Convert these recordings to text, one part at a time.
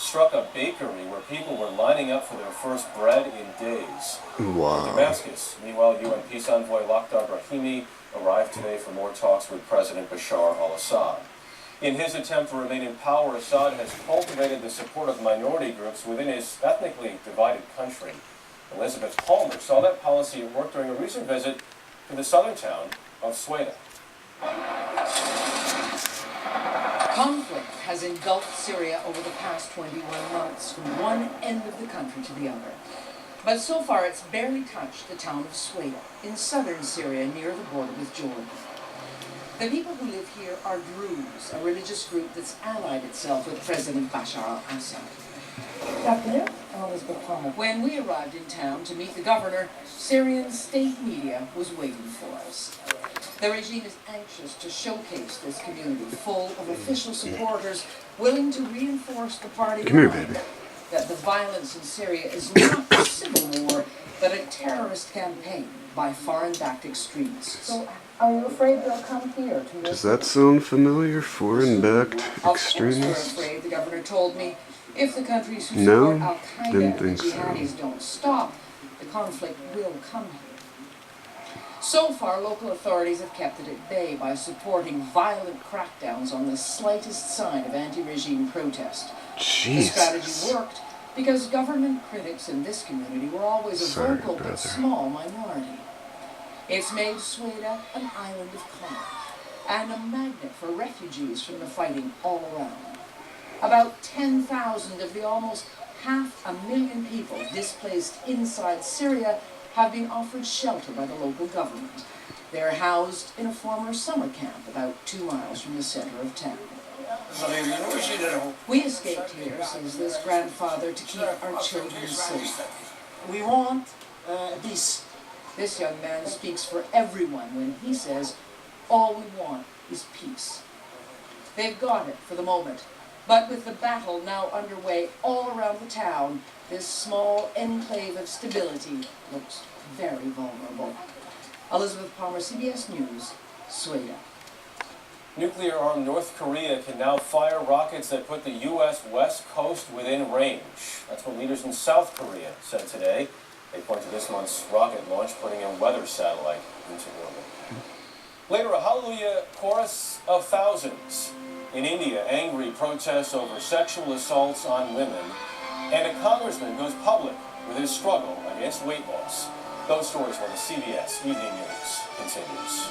struck a bakery where people were lining up for their first bread in days. Wow. In Damascus, meanwhile, UN peace envoy Lakhdar Brahimi arrived today for more talks with President Bashar al-Assad. In his attempt to remain in power, Assad has cultivated the support of minority groups within his ethnically divided country. Elizabeth Palmer saw that policy at work during a recent visit to the southern town of Sweda. Conflict has engulfed Syria over the past 21 months, from one end of the country to the other. But so far it's barely touched the town of Sweda, in southern Syria near the border with Jordan. The people who live here are Druze, a religious group that's allied itself with President Bashar al-Assad. Good afternoon, I'm Elizabeth Palmer. When we arrived in town to meet the governor, Syrian state media was waiting for us. The regime is anxious to showcase this community full of official supporters willing to reinforce the party that the violence in Syria is not a civil war, but a terrorist campaign by foreign-backed extremists. So, are you afraid they'll come here to Does that sound familiar? Foreign-backed Of course we're extremists? afraid, the governor told me. If the countries who No, support Al-Qaeda didn't and the think so. jihadis don't stop, the conflict will come here. So far, local authorities have kept it at bay by supporting violent crackdowns on the slightest sign of anti-regime protest. The strategy Jesus. worked because government critics in this community were always a Sorry, vocal brother. but small minority. It's made Sweda an island of calm and a magnet for refugees from the fighting all around. About 10,000 of the almost 500,000 people displaced inside Syria have been offered shelter by the local government. They're housed in a former summer camp about 2 miles from the center of town. We escaped here, says this grandfather, to keep our children safe. We want peace. This young man speaks for everyone when he says, all we want is peace. They've got it for the moment, but with the battle now underway all around the town, this small enclave of stability looks very vulnerable. Elizabeth Palmer, CBS News, Sweden. Nuclear-armed North Korea can now fire rockets that put the U.S. West Coast within range. That's what leaders in South Korea said today. They point to this month's rocket launch, putting a weather satellite into orbit. Later, a hallelujah chorus of thousands. In India, angry protests over sexual assaults on women. And a congressman goes public with his struggle against weight loss. Those stories when the CBS Evening News continues.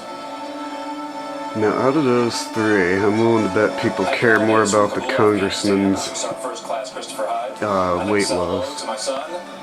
Now, out of those three, I'm willing to bet people care more about the congressman's weight loss.